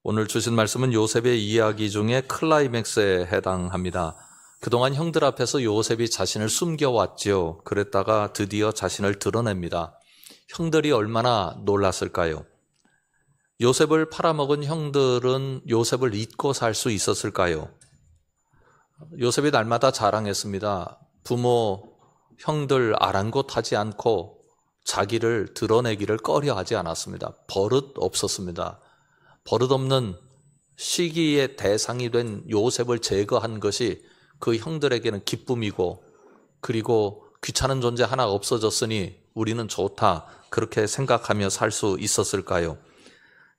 오늘 주신 말씀은 요셉의 이야기 중에 클라이맥스에 해당합니다. 그동안 형들 앞에서 요셉이 자신을 숨겨왔지요. 그랬다가 드디어 자신을 드러냅니다. 형들이 얼마나 놀랐을까요? 요셉을 팔아먹은 형들은 요셉을 잊고 살 수 있었을까요? 요셉이 날마다 자랑했습니다. 부모, 형들 아랑곳하지 않고 자기를 드러내기를 꺼려하지 않았습니다. 버릇 없었습니다. 버릇없는 시기의 대상이 된 요셉을 제거한 것이 그 형들에게는 기쁨이고, 그리고 귀찮은 존재 하나가 없어졌으니 우리는 좋다, 그렇게 생각하며 살 수 있었을까요?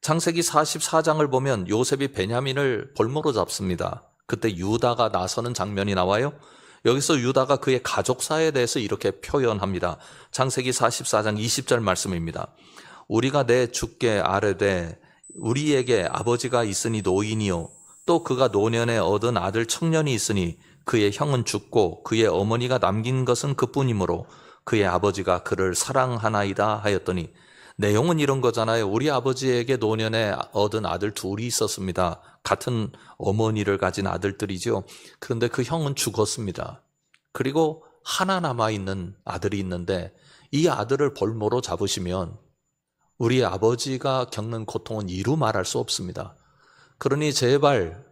창세기 44장을 보면 요셉이 베냐민을 볼모로 잡습니다. 그때 유다가 나서는 장면이 나와요. 여기서 유다가 그의 가족사에 대해서 이렇게 표현합니다. 창세기 44장 20절 말씀입니다. 우리가 내 주께 아뢰되 우리에게 아버지가 있으니 노인이요 또 그가 노년에 얻은 아들 청년이 있으니 그의 형은 죽고 그의 어머니가 남긴 것은 그뿐이므로 그의 아버지가 그를 사랑하나이다 하였더니, 내용은 이런 거잖아요. 우리 아버지에게 노년에 얻은 아들 둘이 있었습니다. 같은 어머니를 가진 아들들이죠. 그런데 그 형은 죽었습니다. 그리고 하나 남아있는 아들이 있는데 이 아들을 볼모로 잡으시면 우리 아버지가 겪는 고통은 이루 말할 수 없습니다. 그러니 제발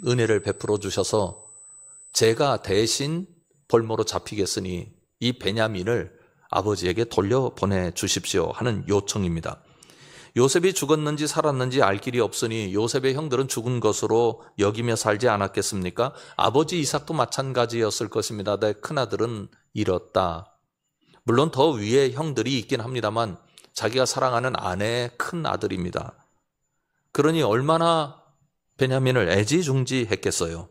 은혜를 베풀어 주셔서 제가 대신 볼모로 잡히겠으니 이 베냐민을 아버지에게 돌려보내 주십시오 하는 요청입니다. 요셉이 죽었는지 살았는지 알 길이 없으니 요셉의 형들은 죽은 것으로 여기며 살지 않았겠습니까? 아버지 이삭도 마찬가지였을 것입니다. 내 큰아들은 잃었다. 물론 더 위에 형들이 있긴 합니다만 자기가 사랑하는 아내의 큰 아들입니다. 그러니 얼마나 베냐민을 애지중지했겠어요.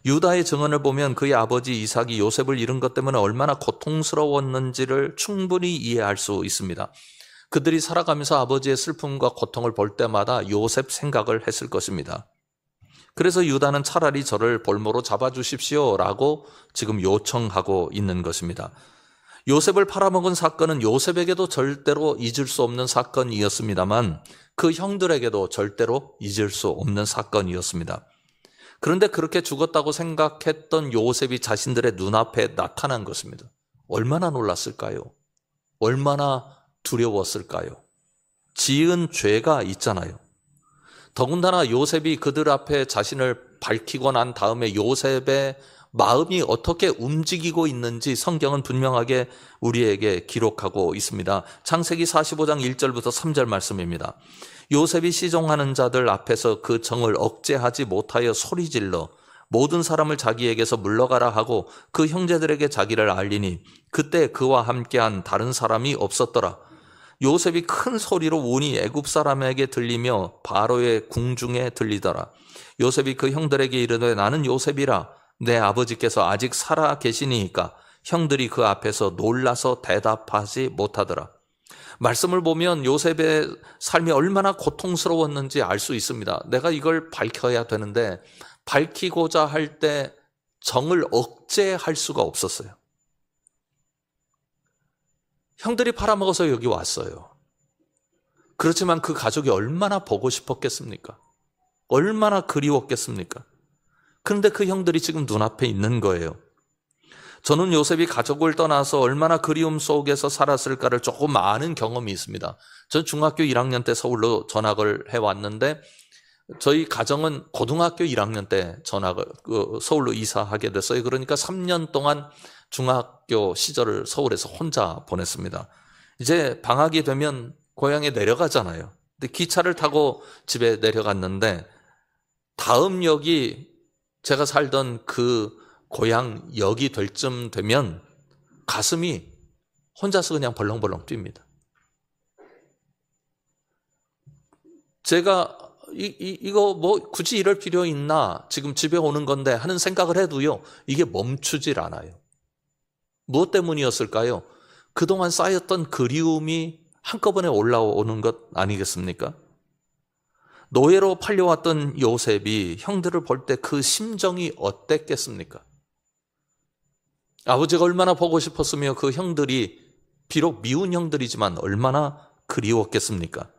유다의 증언을 보면 그의 아버지 이삭이 요셉을 잃은 것 때문에 얼마나 고통스러웠는지를 충분히 이해할 수 있습니다. 그들이 살아가면서 아버지의 슬픔과 고통을 볼 때마다 요셉 생각을 했을 것입니다. 그래서 유다는 차라리 저를 볼모로 잡아주십시오 라고 지금 요청하고 있는 것입니다. 요셉을 팔아먹은 사건은 요셉에게도 절대로 잊을 수 없는 사건이었습니다만 그 형들에게도 절대로 잊을 수 없는 사건이었습니다. 그런데 그렇게 죽었다고 생각했던 요셉이 자신들의 눈앞에 나타난 것입니다. 얼마나 놀랐을까요? 얼마나 두려웠을까요? 지은 죄가 있잖아요. 더군다나 요셉이 그들 앞에 자신을 밝히고 난 다음에 요셉의 마음이 어떻게 움직이고 있는지 성경은 분명하게 우리에게 기록하고 있습니다. 창세기 45장 1절부터 3절 말씀입니다. 요셉이 시종하는 자들 앞에서 그 정을 억제하지 못하여 소리질러 모든 사람을 자기에게서 물러가라 하고 그 형제들에게 자기를 알리니 그때 그와 함께한 다른 사람이 없었더라. 요셉이 큰 소리로 운이 애굽 사람에게 들리며 바로의 궁중에 들리더라. 요셉이 그 형들에게 이르되 나는 요셉이라. 내 아버지께서 아직 살아 계시니까. 형들이 그 앞에서 놀라서 대답하지 못하더라. 말씀을 보면 요셉의 삶이 얼마나 고통스러웠는지 알 수 있습니다. 내가 이걸 밝혀야 되는데 밝히고자 할 때 정을 억제할 수가 없었어요. 형들이 팔아먹어서 여기 왔어요. 그렇지만 그 가족이 얼마나 보고 싶었겠습니까? 얼마나 그리웠겠습니까? 그런데 그 형들이 지금 눈앞에 있는 거예요. 저는 요셉이 가족을 떠나서 얼마나 그리움 속에서 살았을까를 조금 아는 경험이 있습니다. 전 중학교 1학년 때 서울로 전학을 해왔는데 저희 가정은 고등학교 1학년 때 서울로 이사하게 됐어요. 그러니까 3년 동안 중학교 시절을 서울에서 혼자 보냈습니다. 이제 방학이 되면 고향에 내려가잖아요. 근데 기차를 타고 집에 내려갔는데 다음 역이 제가 살던 그 고향 역이 될 쯤 되면 가슴이 혼자서 그냥 벌렁벌렁 뜁니다. 제가 이거 뭐 굳이 이럴 필요 있나, 지금 집에 오는 건데 하는 생각을 해도요, 이게 멈추질 않아요. 무엇 때문이었을까요? 그동안 쌓였던 그리움이 한꺼번에 올라오는 것 아니겠습니까? 노예로 팔려왔던 요셉이 형들을 볼 때 그 심정이 어땠겠습니까? 아버지가 얼마나 보고 싶었으며 그 형들이 비록 미운 형들이지만 얼마나 그리웠겠습니까?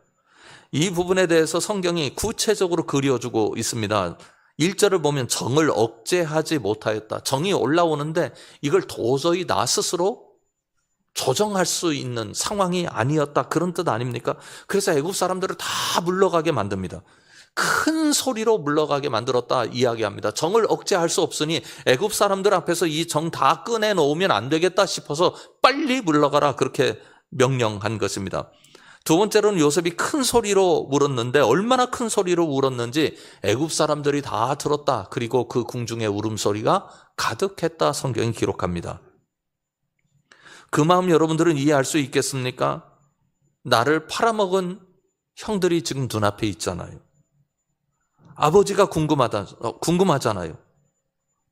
이 부분에 대해서 성경이 구체적으로 그려주고 있습니다. 1절을 보면 정을 억제하지 못하였다. 정이 올라오는데 이걸 도저히 나 스스로 조정할 수 있는 상황이 아니었다. 그런 뜻 아닙니까? 그래서 애굽 사람들을 다 물러가게 만듭니다. 큰 소리로 물러가게 만들었다 이야기합니다. 정을 억제할 수 없으니 애굽 사람들 앞에서 이 정 다 꺼내놓으면 안 되겠다 싶어서 빨리 물러가라 그렇게 명령한 것입니다. 두 번째로는 요셉이 큰 소리로 울었는데 얼마나 큰 소리로 울었는지 애굽 사람들이 다 들었다. 그리고 그 궁중의 울음소리가 가득했다 성경이 기록합니다. 그 마음 여러분들은 이해할 수 있겠습니까? 나를 팔아먹은 형들이 지금 눈앞에 있잖아요. 아버지가 궁금하잖아요.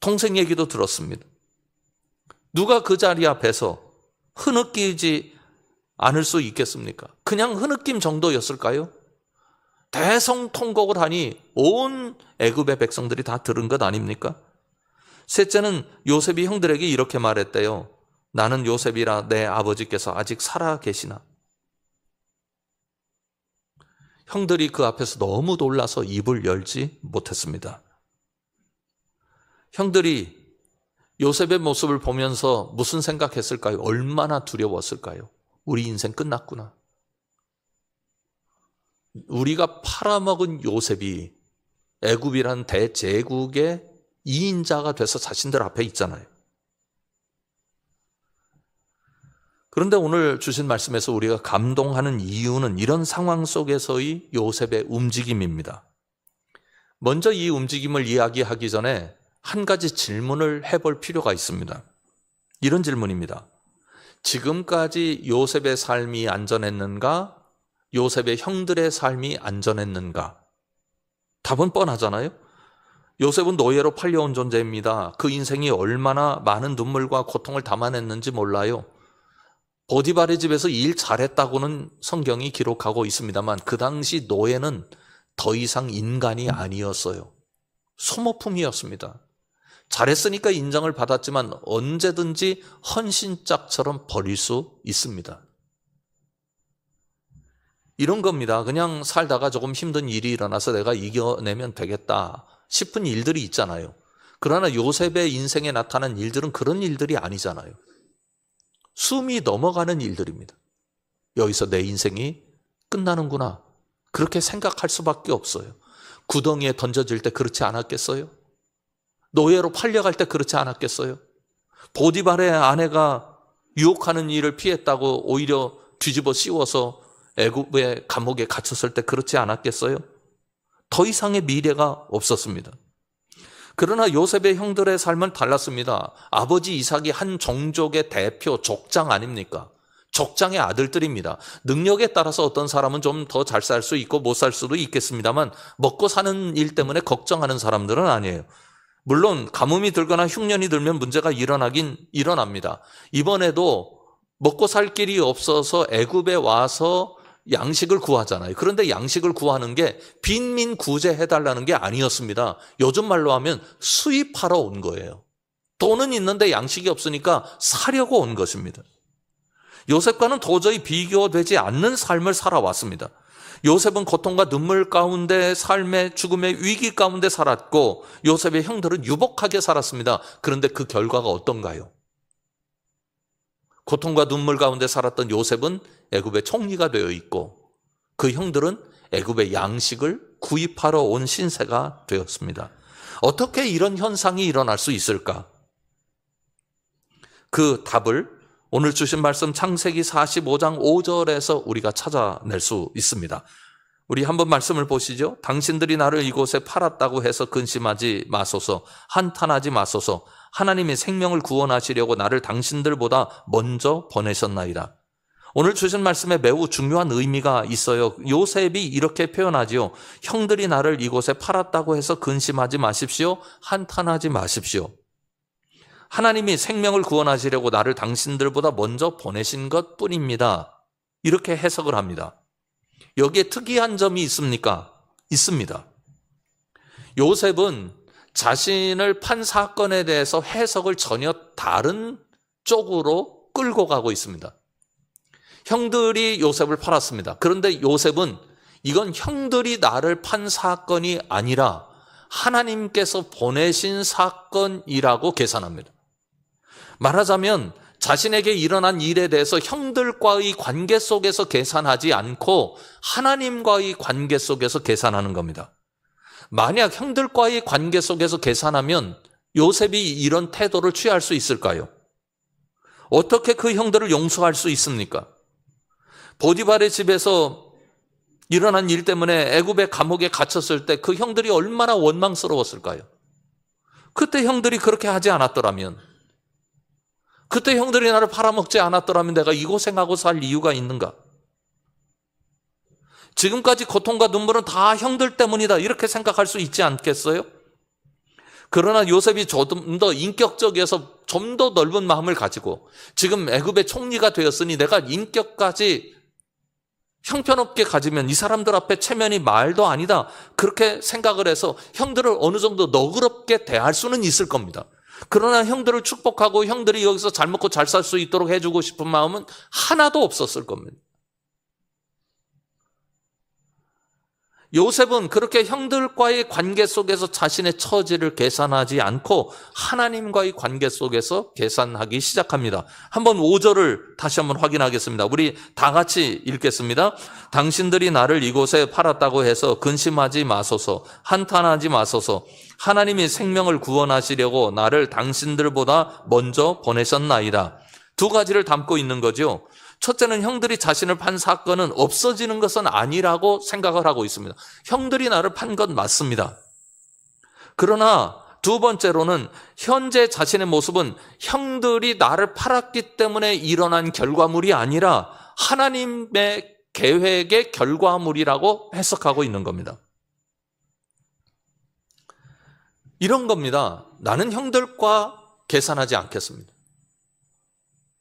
동생 얘기도 들었습니다. 누가 그 자리 앞에서 흐느끼지 않을 수 있겠습니까? 그냥 흐느낌 정도였을까요? 대성통곡을 하니 온 애굽의 백성들이 다 들은 것 아닙니까? 셋째는 요셉이 형들에게 이렇게 말했대요. 나는 요셉이라 내 아버지께서 아직 살아 계시나? 형들이 그 앞에서 너무 놀라서 입을 열지 못했습니다. 형들이 요셉의 모습을 보면서 무슨 생각했을까요? 얼마나 두려웠을까요? 우리 인생 끝났구나. 우리가 팔아먹은 요셉이 애굽이라는 대제국의 2인자가 돼서 자신들 앞에 있잖아요. 그런데 오늘 주신 말씀에서 우리가 감동하는 이유는 이런 상황 속에서의 요셉의 움직임입니다. 먼저 이 움직임을 이야기하기 전에 한 가지 질문을 해볼 필요가 있습니다. 이런 질문입니다. 지금까지 요셉의 삶이 안전했는가? 요셉의 형들의 삶이 안전했는가? 답은 뻔하잖아요. 요셉은 노예로 팔려온 존재입니다. 그 인생이 얼마나 많은 눈물과 고통을 담아냈는지 몰라요. 보디발의 집에서 일 잘했다고는 성경이 기록하고 있습니다만 그 당시 노예는 더 이상 인간이 아니었어요. 소모품이었습니다. 잘했으니까 인정을 받았지만 언제든지 헌신짝처럼 버릴 수 있습니다. 이런 겁니다. 그냥 살다가 조금 힘든 일이 일어나서 내가 이겨내면 되겠다 싶은 일들이 있잖아요. 그러나 요셉의 인생에 나타난 일들은 그런 일들이 아니잖아요. 숨이 넘어가는 일들입니다. 여기서 내 인생이 끝나는구나. 그렇게 생각할 수밖에 없어요. 구덩이에 던져질 때 그렇지 않았겠어요? 노예로 팔려갈 때 그렇지 않았겠어요? 보디발의 아내가 유혹하는 일을 피했다고 오히려 뒤집어 씌워서 애굽의 감옥에 갇혔을 때 그렇지 않았겠어요? 더 이상의 미래가 없었습니다. 그러나 요셉의 형들의 삶은 달랐습니다. 아버지 이삭이 한 종족의 대표 족장 아닙니까? 족장의 아들들입니다. 능력에 따라서 어떤 사람은 좀 더 잘 살 수 있고 못 살 수도 있겠습니다만 먹고 사는 일 때문에 걱정하는 사람들은 아니에요. 물론 가뭄이 들거나 흉년이 들면 문제가 일어나긴 일어납니다. 이번에도 먹고 살 길이 없어서 애굽에 와서 양식을 구하잖아요. 그런데 양식을 구하는 게 빈민 구제해달라는 게 아니었습니다. 요즘 말로 하면 수입하러 온 거예요. 돈은 있는데 양식이 없으니까 사려고 온 것입니다. 요셉과는 도저히 비교되지 않는 삶을 살아왔습니다. 요셉은 고통과 눈물 가운데 삶의 죽음의 위기 가운데 살았고 요셉의 형들은 유복하게 살았습니다. 그런데 그 결과가 어떤가요? 고통과 눈물 가운데 살았던 요셉은 애굽의 총리가 되어 있고 그 형들은 애굽의 양식을 구입하러 온 신세가 되었습니다. 어떻게 이런 현상이 일어날 수 있을까? 그 답을 오늘 주신 말씀 창세기 45장 5절에서 우리가 찾아낼 수 있습니다. 우리 한번 말씀을 보시죠. 당신들이 나를 이곳에 팔았다고 해서 근심하지 마소서, 한탄하지 마소서. 하나님이 생명을 구원하시려고 나를 당신들보다 먼저 보내셨나이다. 오늘 주신 말씀에 매우 중요한 의미가 있어요. 요셉이 이렇게 표현하지요. 형들이 나를 이곳에 팔았다고 해서 근심하지 마십시오. 한탄하지 마십시오. 하나님이 생명을 구원하시려고 나를 당신들보다 먼저 보내신 것 뿐입니다. 이렇게 해석을 합니다. 여기에 특이한 점이 있습니까? 있습니다. 요셉은 자신을 판 사건에 대해서 해석을 전혀 다른 쪽으로 끌고 가고 있습니다. 형들이 요셉을 팔았습니다. 그런데 요셉은 이건 형들이 나를 판 사건이 아니라 하나님께서 보내신 사건이라고 계산합니다. 말하자면 자신에게 일어난 일에 대해서 형들과의 관계 속에서 계산하지 않고 하나님과의 관계 속에서 계산하는 겁니다. 만약 형들과의 관계 속에서 계산하면 요셉이 이런 태도를 취할 수 있을까요? 어떻게 그 형들을 용서할 수 있습니까? 보디발의 집에서 일어난 일 때문에 애굽의 감옥에 갇혔을 때 그 형들이 얼마나 원망스러웠을까요? 그때 형들이 그렇게 하지 않았더라면, 그때 형들이 나를 팔아먹지 않았더라면 내가 이곳에 가고 살 이유가 있는가? 지금까지 고통과 눈물은 다 형들 때문이다, 이렇게 생각할 수 있지 않겠어요? 그러나 요셉이 좀 더 인격적이어서 좀 더 넓은 마음을 가지고 지금 애굽의 총리가 되었으니 내가 인격까지 형편없게 가지면 이 사람들 앞에 체면이 말도 아니다, 그렇게 생각을 해서 형들을 어느 정도 너그럽게 대할 수는 있을 겁니다. 그러나 형들을 축복하고 형들이 여기서 잘 먹고 잘 살 수 있도록 해주고 싶은 마음은 하나도 없었을 겁니다. 요셉은 그렇게 형들과의 관계 속에서 자신의 처지를 계산하지 않고 하나님과의 관계 속에서 계산하기 시작합니다. 한번 5절을 다시 한번 확인하겠습니다. 우리 다 같이 읽겠습니다. 당신들이 나를 이곳에 팔았다고 해서 근심하지 마소서, 한탄하지 마소서. 하나님이 생명을 구원하시려고 나를 당신들보다 먼저 보내셨나이다. 두 가지를 담고 있는 거죠. 첫째는 형들이 자신을 판 사건은 없어지는 것은 아니라고 생각을 하고 있습니다. 형들이 나를 판 건 맞습니다. 그러나 두 번째로는 현재 자신의 모습은 형들이 나를 팔았기 때문에 일어난 결과물이 아니라 하나님의 계획의 결과물이라고 해석하고 있는 겁니다. 이런 겁니다. 나는 형들과 계산하지 않겠습니다.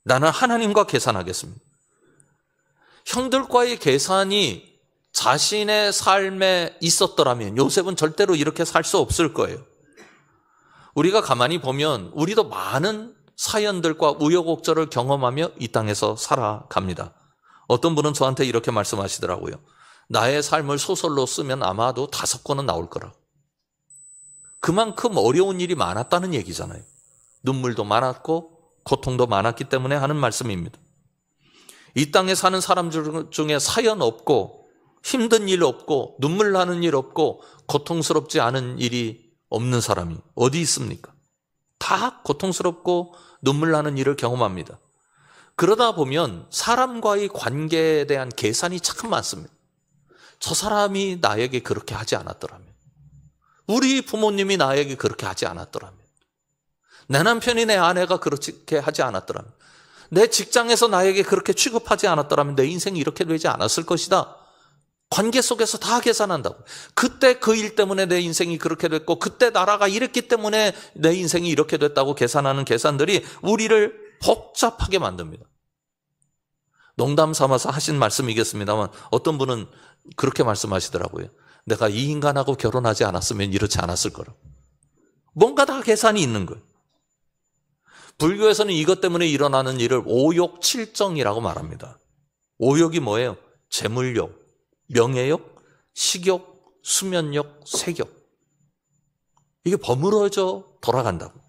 나는 하나님과 계산하겠습니다. 형들과의 계산이 자신의 삶에 있었더라면 요셉은 절대로 이렇게 살 수 없을 거예요. 우리가 가만히 보면 우리도 많은 사연들과 우여곡절을 경험하며 이 땅에서 살아갑니다. 어떤 분은 저한테 이렇게 말씀하시더라고요. 나의 삶을 소설로 쓰면 아마도 5권은 나올 거라고. 그만큼 어려운 일이 많았다는 얘기잖아요. 눈물도 많았고 고통도 많았기 때문에 하는 말씀입니다. 이 땅에 사는 사람들 중에 사연 없고 힘든 일 없고 눈물 나는 일 없고 고통스럽지 않은 일이 없는 사람이 어디 있습니까? 다 고통스럽고 눈물 나는 일을 경험합니다. 그러다 보면 사람과의 관계에 대한 계산이 참 많습니다. 저 사람이 나에게 그렇게 하지 않았더라면, 우리 부모님이 나에게 그렇게 하지 않았더라면, 내 남편이 내 아내가 그렇게 하지 않았더라면, 내 직장에서 나에게 그렇게 취급하지 않았더라면 내 인생이 이렇게 되지 않았을 것이다. 관계 속에서 다 계산한다고. 그때 그 일 때문에 내 인생이 그렇게 됐고 그때 나라가 이랬기 때문에 내 인생이 이렇게 됐다고 계산하는 계산들이 우리를 복잡하게 만듭니다. 농담 삼아서 하신 말씀이겠습니다만 어떤 분은 그렇게 말씀하시더라고요. 내가 이 인간하고 결혼하지 않았으면 이렇지 않았을 거라고. 뭔가 다 계산이 있는 거예요. 불교에서는 이것 때문에 일어나는 일을 오욕 칠정이라고 말합니다. 오욕이 뭐예요? 재물욕, 명예욕, 식욕, 수면욕, 색욕. 이게 버무러져 돌아간다고.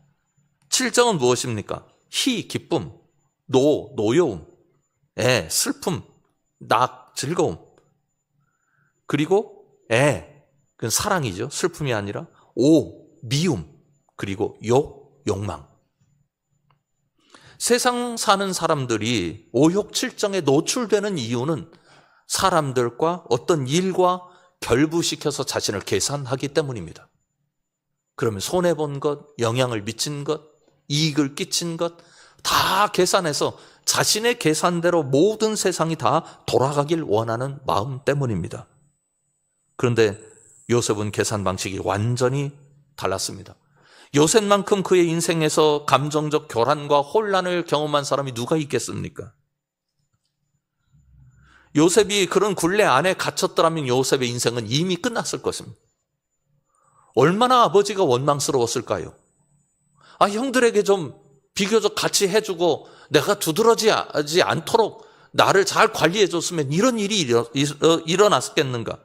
칠정은 무엇입니까? 희, 기쁨, 노, 노여움, 애, 슬픔, 낙, 즐거움. 그리고 애, 그건 사랑이죠. 슬픔이 아니라. 오, 미움. 그리고 욕, 욕망. 세상 사는 사람들이 오욕칠정에 노출되는 이유는 사람들과 어떤 일과 결부시켜서 자신을 계산하기 때문입니다. 그러면 손해본 것, 영향을 미친 것, 이익을 끼친 것 다 계산해서 자신의 계산대로 모든 세상이 다 돌아가길 원하는 마음 때문입니다. 그런데 요셉은 계산 방식이 완전히 달랐습니다. 요셉만큼 그의 인생에서 감정적 교란과 혼란을 경험한 사람이 누가 있겠습니까? 요셉이 그런 굴레 안에 갇혔더라면 요셉의 인생은 이미 끝났을 것입니다. 얼마나 아버지가 원망스러웠을까요? 형들에게 좀 비교적 같이 해주고 내가 두드러지지 않도록 나를 잘 관리해 줬으면 이런 일이 일어났겠는가?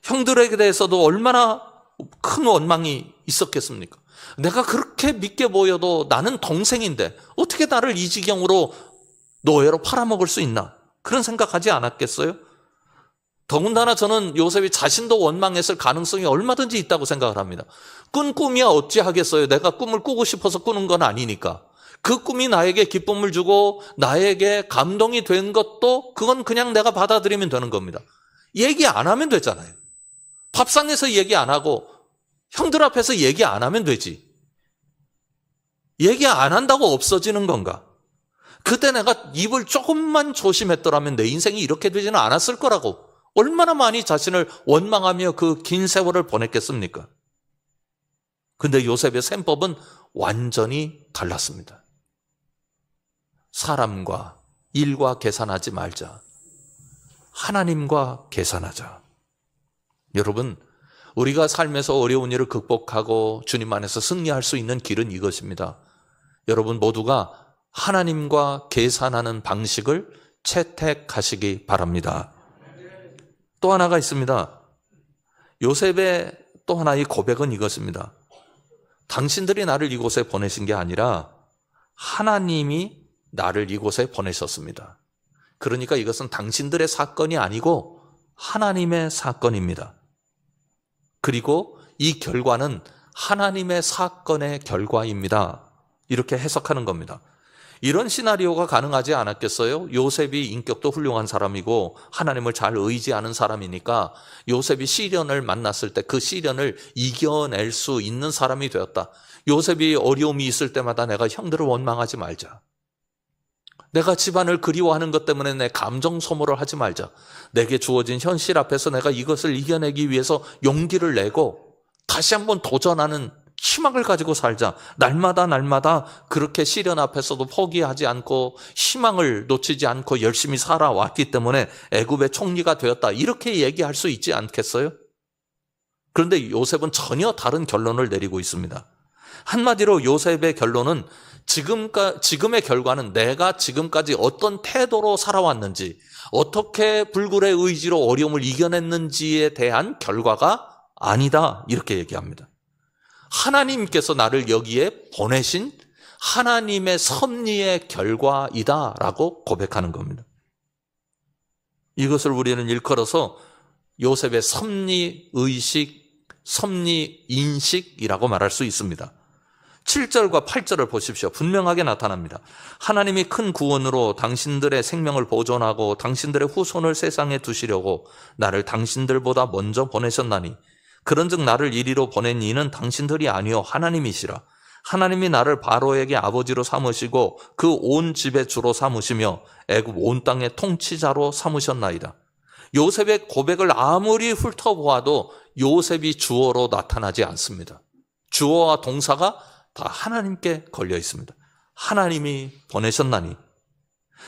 형들에게 대해서도 얼마나 큰 원망이 있었겠습니까? 내가 그렇게 믿게 보여도 나는 동생인데 어떻게 나를 이 지경으로 노예로 팔아먹을 수 있나? 그런 생각하지 않았겠어요? 더군다나 저는 요셉이 자신도 원망했을 가능성이 얼마든지 있다고 생각을 합니다. 꾼 꿈이야 어찌하겠어요? 내가 꿈을 꾸고 싶어서 꾸는 건 아니니까. 그 꿈이 나에게 기쁨을 주고 나에게 감동이 된 것도 그건 그냥 내가 받아들이면 되는 겁니다. 얘기 안 하면 되잖아요. 밥상에서 얘기 안 하고 형들 앞에서 얘기 안 하면 되지. 얘기 안 한다고 없어지는 건가? 그때 내가 입을 조금만 조심했더라면 내 인생이 이렇게 되지는 않았을 거라고. 얼마나 많이 자신을 원망하며 그 긴 세월을 보냈겠습니까? 근데 요셉의 셈법은 완전히 달랐습니다. 사람과 일과 계산하지 말자. 하나님과 계산하자. 여러분, 우리가 삶에서 어려운 일을 극복하고 주님 안에서 승리할 수 있는 길은 이것입니다. 여러분 모두가 하나님과 계산하는 방식을 채택하시기 바랍니다. 또 하나가 있습니다. 요셉의 또 하나의 고백은 이것입니다. 당신들이 나를 이곳에 보내신 게 아니라 하나님이 나를 이곳에 보내셨습니다. 그러니까 이것은 당신들의 사건이 아니고 하나님의 사건입니다. 그리고 이 결과는 하나님의 사건의 결과입니다. 이렇게 해석하는 겁니다. 이런 시나리오가 가능하지 않았겠어요? 요셉이 인격도 훌륭한 사람이고 하나님을 잘 의지하는 사람이니까 요셉이 시련을 만났을 때 그 시련을 이겨낼 수 있는 사람이 되었다. 요셉이 어려움이 있을 때마다 내가 형들을 원망하지 말자. 내가 집안을 그리워하는 것 때문에 내 감정 소모를 하지 말자. 내게 주어진 현실 앞에서 내가 이것을 이겨내기 위해서 용기를 내고 다시 한번 도전하는 희망을 가지고 살자. 날마다 그렇게 시련 앞에서도 포기하지 않고 희망을 놓치지 않고 열심히 살아왔기 때문에 애굽의 총리가 되었다. 이렇게 얘기할 수 있지 않겠어요? 그런데 요셉은 전혀 다른 결론을 내리고 있습니다. 한마디로 요셉의 결론은 지금의 결과는 내가 지금까지 어떤 태도로 살아왔는지, 어떻게 불굴의 의지로 어려움을 이겨냈는지에 대한 결과가 아니다. 이렇게 얘기합니다. 하나님께서 나를 여기에 보내신 하나님의 섭리의 결과이다라고 고백하는 겁니다. 이것을 우리는 일컬어서 요셉의 섭리의식, 섭리인식이라고 말할 수 있습니다. 7절과 8절을 보십시오. 분명하게 나타납니다. 하나님이 큰 구원으로 당신들의 생명을 보존하고 당신들의 후손을 세상에 두시려고 나를 당신들보다 먼저 보내셨나니 그런즉 나를 이리로 보낸 이는 당신들이 아니요 하나님이시라. 하나님이 나를 바로에게 아버지로 삼으시고 그 온 집의 주로 삼으시며 애굽 온 땅의 통치자로 삼으셨나이다. 요셉의 고백을 아무리 훑어보아도 요셉이 주어로 나타나지 않습니다. 주어와 동사가 다 하나님께 걸려 있습니다. 하나님이 보내셨나니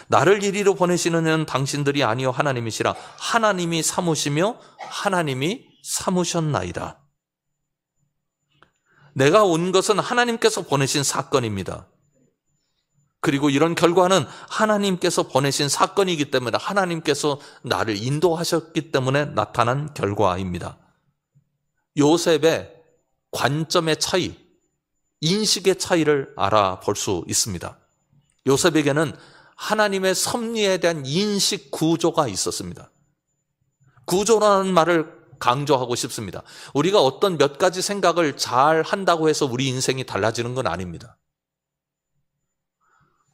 나를 이리로 보내시는 이는 당신들이 아니요 하나님이시라. 하나님이 삼으시며 하나님이 삼으셨나이다. 내가 온 것은 하나님께서 보내신 사건입니다. 그리고 이런 결과는 하나님께서 보내신 사건이기 때문에 하나님께서 나를 인도하셨기 때문에 나타난 결과입니다. 요셉의 관점의 차이, 인식의 차이를 알아볼 수 있습니다. 요셉에게는 하나님의 섭리에 대한 인식 구조가 있었습니다. 구조라는 말을 강조하고 싶습니다. 우리가 어떤 몇 가지 생각을 잘 한다고 해서 우리 인생이 달라지는 건 아닙니다.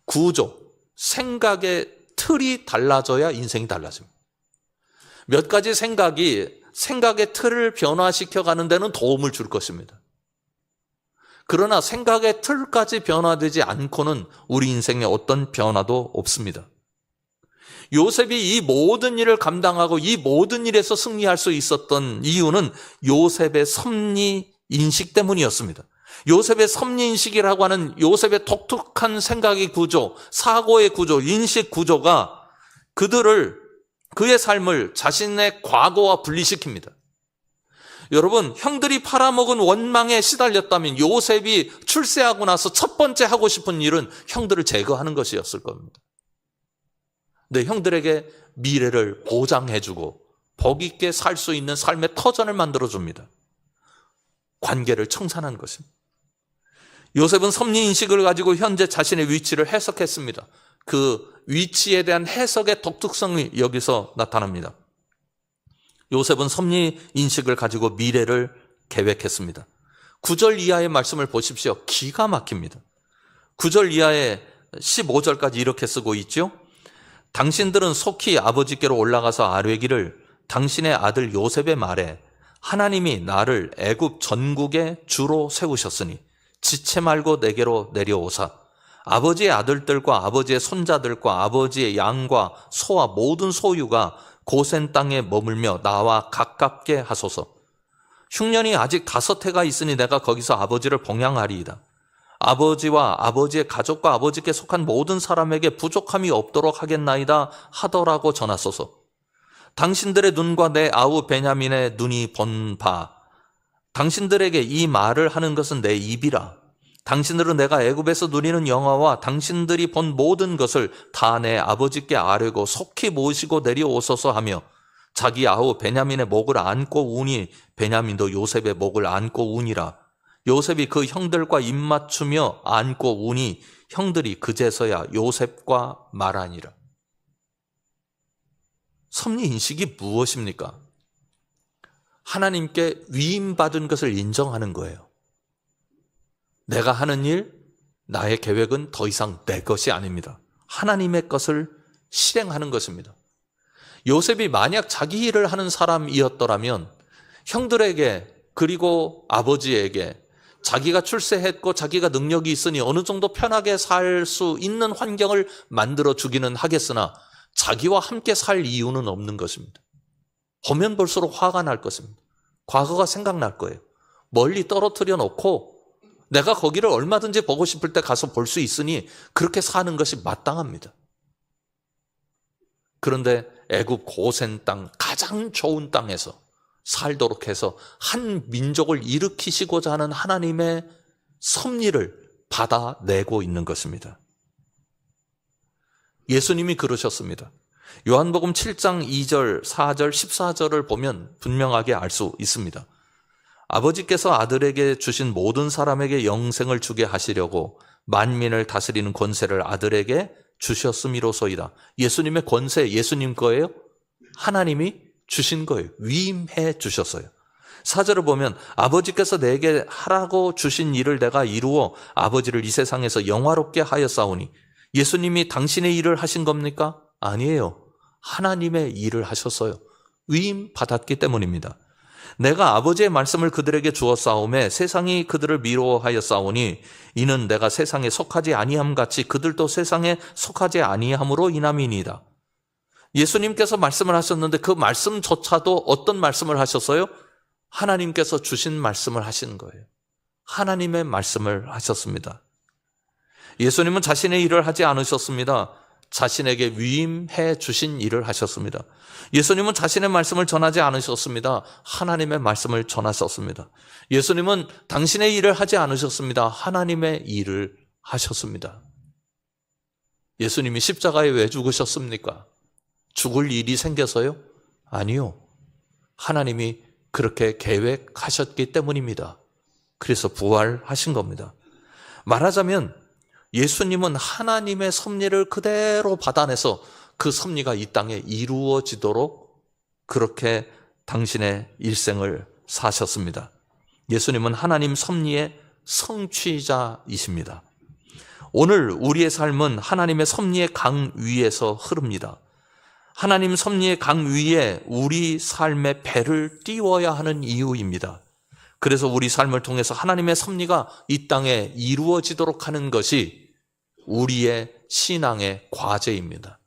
구조, 생각의 틀이 달라져야 인생이 달라집니다. 몇 가지 생각이 생각의 틀을 변화시켜가는 데는 도움을 줄 것입니다. 그러나 생각의 틀까지 변화되지 않고는 우리 인생에 어떤 변화도 없습니다. 요셉이 이 모든 일을 감당하고 이 모든 일에서 승리할 수 있었던 이유는 요셉의 섭리 인식 때문이었습니다. 요셉의 섭리 인식이라고 하는 요셉의 독특한 생각의 구조, 사고의 구조, 인식 구조가 그의 삶을 자신의 과거와 분리시킵니다. 여러분, 형들이 팔아먹은 원망에 시달렸다면 요셉이 출세하고 나서 첫 번째 하고 싶은 일은 형들을 제거하는 것이었을 겁니다. 내 형들에게 미래를 보장해주고 복 있게 살 수 있는 삶의 터전을 만들어줍니다. 관계를 청산한 것입니다. 요셉은 섭리인식을 가지고 현재 자신의 위치를 해석했습니다. 그 위치에 대한 해석의 독특성이 여기서 나타납니다. 요셉은 섭리인식을 가지고 미래를 계획했습니다. 9절 이하의 말씀을 보십시오. 기가 막힙니다. 9절 이하에 15절까지 이렇게 쓰고 있죠. 당신들은 속히 아버지께로 올라가서 아뢰기를 당신의 아들 요셉의 말에 하나님이 나를 애굽 전국의 주로 세우셨으니 지체 말고 내게로 내려오사 아버지의 아들들과 아버지의 손자들과 아버지의 양과 소와 모든 소유가 고센 땅에 머물며 나와 가깝게 하소서. 흉년이 아직 5해가 있으니 내가 거기서 아버지를 봉양하리이다. 아버지와 아버지의 가족과 아버지께 속한 모든 사람에게 부족함이 없도록 하겠나이다 하더라고 전하소서. 당신들의 눈과 내 아우 베냐민의 눈이 본 바 당신들에게 이 말을 하는 것은 내 입이라. 당신들은 내가 애굽에서 누리는 영화와 당신들이 본 모든 것을 다 내 아버지께 아뢰고 속히 모시고 내려오소서 하며 자기 아우 베냐민의 목을 안고 우니 베냐민도 요셉의 목을 안고 우니라. 요셉이 그 형들과 입맞추며 안고 우니 형들이 그제서야 요셉과 말하니라. 섭리인식이 무엇입니까? 하나님께 위임받은 것을 인정하는 거예요. 내가 하는 일, 나의 계획은 더 이상 내 것이 아닙니다. 하나님의 것을 실행하는 것입니다. 요셉이 만약 자기 일을 하는 사람이었더라면 형들에게 그리고 아버지에게 자기가 출세했고 자기가 능력이 있으니 어느 정도 편하게 살 수 있는 환경을 만들어 주기는 하겠으나 자기와 함께 살 이유는 없는 것입니다. 보면 볼수록 화가 날 것입니다. 과거가 생각날 거예요. 멀리 떨어뜨려 놓고 내가 거기를 얼마든지 보고 싶을 때 가서 볼 수 있으니 그렇게 사는 것이 마땅합니다. 그런데 애굽 고센 땅, 가장 좋은 땅에서 살도록 해서 한 민족을 일으키시고자 하는 하나님의 섭리를 받아내고 있는 것입니다. 예수님이 그러셨습니다. 요한복음 7장 2절, 4절, 14절을 보면 분명하게 알 수 있습니다. 아버지께서 아들에게 주신 모든 사람에게 영생을 주게 하시려고 만민을 다스리는 권세를 아들에게 주셨음이로소이다. 예수님의 권세, 예수님 거예요? 하나님이 주신 거예요. 위임해 주셨어요. 4절을 보면 아버지께서 내게 하라고 주신 일을 내가 이루어 아버지를 이 세상에서 영화롭게 하였사오니 예수님이 당신의 일을 하신 겁니까? 아니에요. 하나님의 일을 하셨어요. 위임 받았기 때문입니다. 내가 아버지의 말씀을 그들에게 주었사오매 세상이 그들을 미워하였사오니 이는 내가 세상에 속하지 아니함 같이 그들도 세상에 속하지 아니함으로 인함이니이다. 예수님께서 말씀을 하셨는데 그 말씀조차도 어떤 말씀을 하셨어요? 하나님께서 주신 말씀을 하신 거예요. 하나님의 말씀을 하셨습니다. 예수님은 자신의 일을 하지 않으셨습니다. 자신에게 위임해 주신 일을 하셨습니다. 예수님은 자신의 말씀을 전하지 않으셨습니다. 하나님의 말씀을 전하셨습니다. 예수님은 당신의 일을 하지 않으셨습니다. 하나님의 일을 하셨습니다. 예수님이 십자가에 왜 죽으셨습니까? 죽을 일이 생겨서요? 아니요. 하나님이 그렇게 계획하셨기 때문입니다. 그래서 부활하신 겁니다. 말하자면 예수님은 하나님의 섭리를 그대로 받아내서 그 섭리가 이 땅에 이루어지도록 그렇게 당신의 일생을 사셨습니다. 예수님은 하나님 섭리의 성취자이십니다. 오늘 우리의 삶은 하나님의 섭리의 강 위에서 흐릅니다. 하나님 섭리의 강 위에 우리 삶의 배를 띄워야 하는 이유입니다. 그래서 우리 삶을 통해서 하나님의 섭리가 이 땅에 이루어지도록 하는 것이 우리의 신앙의 과제입니다.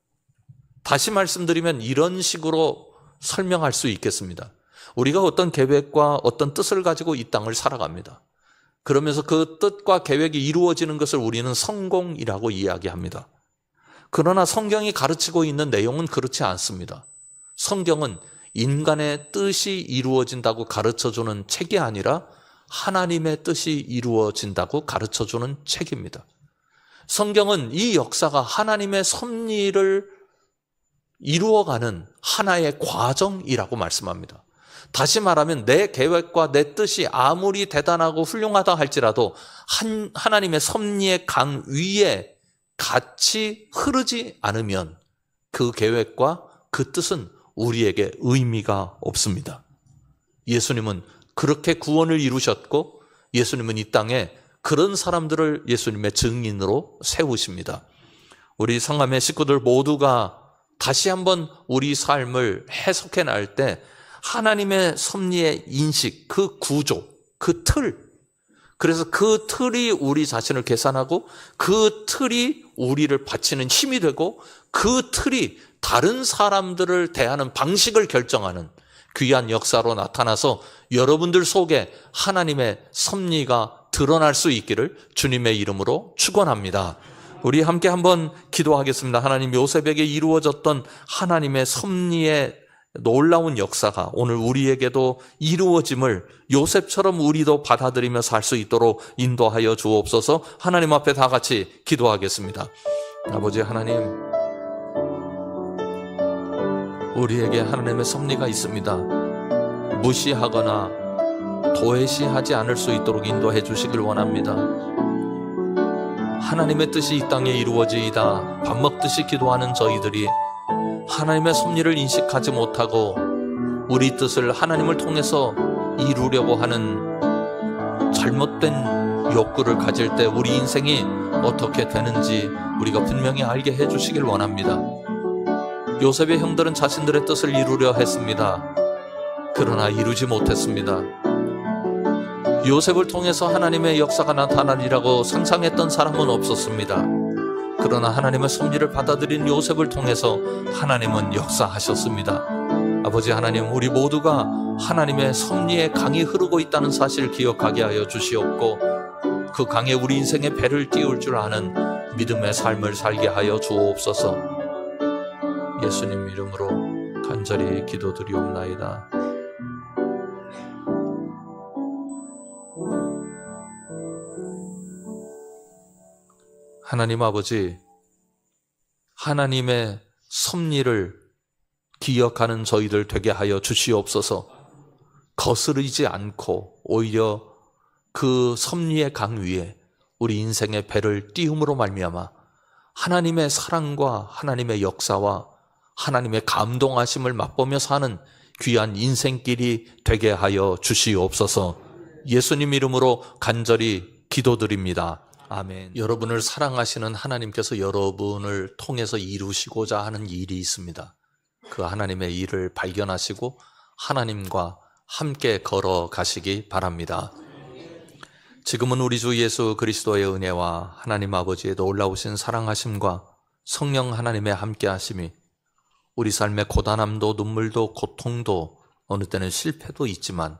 다시 말씀드리면 이런 식으로 설명할 수 있겠습니다. 우리가 어떤 계획과 어떤 뜻을 가지고 이 땅을 살아갑니다. 그러면서 그 뜻과 계획이 이루어지는 것을 우리는 성공이라고 이야기합니다. 그러나 성경이 가르치고 있는 내용은 그렇지 않습니다. 성경은 인간의 뜻이 이루어진다고 가르쳐주는 책이 아니라 하나님의 뜻이 이루어진다고 가르쳐주는 책입니다. 성경은 이 역사가 하나님의 섭리를 이루어가는 하나의 과정이라고 말씀합니다. 다시 말하면 내 계획과 내 뜻이 아무리 대단하고 훌륭하다 할지라도 하나님의 섭리의 강 위에 같이 흐르지 않으면 그 계획과 그 뜻은 우리에게 의미가 없습니다. 예수님은 그렇게 구원을 이루셨고 예수님은 이 땅에 그런 사람들을 예수님의 증인으로 세우십니다. 우리 성함의 식구들 모두가 다시 한번 우리 삶을 해석해 나갈 때 하나님의 섭리의 인식, 그 구조, 그 틀, 그래서 그 틀이 우리 자신을 계산하고 그 틀이 우리를 바치는 힘이 되고 그 틀이 다른 사람들을 대하는 방식을 결정하는 귀한 역사로 나타나서 여러분들 속에 하나님의 섭리가 드러날 수 있기를 주님의 이름으로 축원합니다. 우리 함께 한번 기도하겠습니다. 하나님, 요셉에게 이루어졌던 하나님의 섭리의 놀라운 역사가 오늘 우리에게도 이루어짐을 요셉처럼 우리도 받아들이며 살 수 있도록 인도하여 주옵소서. 하나님 앞에 다 같이 기도하겠습니다. 아버지 하나님, 우리에게 하나님의 섭리가 있습니다. 무시하거나 도외시하지 않을 수 있도록 인도해 주시길 원합니다. 하나님의 뜻이 이 땅에 이루어지이다 밥 먹듯이 기도하는 저희들이 하나님의 섭리를 인식하지 못하고 우리 뜻을 하나님을 통해서 이루려고 하는 잘못된 욕구를 가질 때 우리 인생이 어떻게 되는지 우리가 분명히 알게 해주시길 원합니다. 요셉의 형들은 자신들의 뜻을 이루려 했습니다. 그러나 이루지 못했습니다. 요셉을 통해서 하나님의 역사가 나타나리라고 상상했던 사람은 없었습니다. 그러나 하나님의 섭리를 받아들인 요셉을 통해서 하나님은 역사하셨습니다. 아버지 하나님, 우리 모두가 하나님의 섭리의 강이 흐르고 있다는 사실을 기억하게 하여 주시옵고 그 강에 우리 인생의 배를 띄울 줄 아는 믿음의 삶을 살게 하여 주옵소서. 예수님 이름으로 간절히 기도드리옵나이다. 하나님 아버지, 하나님의 섭리를 기억하는 저희들 되게 하여 주시옵소서. 거스르지 않고 오히려 그 섭리의 강 위에 우리 인생의 배를 띄움으로 말미암아 하나님의 사랑과 하나님의 역사와 하나님의 감동하심을 맛보며 사는 귀한 인생길이 되게 하여 주시옵소서. 예수님 이름으로 간절히 기도드립니다. 아멘. 여러분을 사랑하시는 하나님께서 여러분을 통해서 이루시고자 하는 일이 있습니다. 그 하나님의 일을 발견하시고 하나님과 함께 걸어가시기 바랍니다. 지금은 우리 주 예수 그리스도의 은혜와 하나님 아버지의 놀라우신 사랑하심과 성령 하나님의 함께하심이 우리 삶의 고단함도 눈물도 고통도 어느 때는 실패도 있지만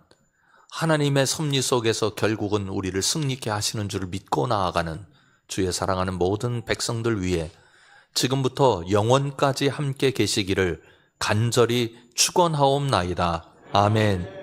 하나님의 섭리 속에서 결국은 우리를 승리케 하시는 줄을 믿고 나아가는 주의 사랑하는 모든 백성들 위해 지금부터 영원까지 함께 계시기를 간절히 축원하옵나이다. 아멘.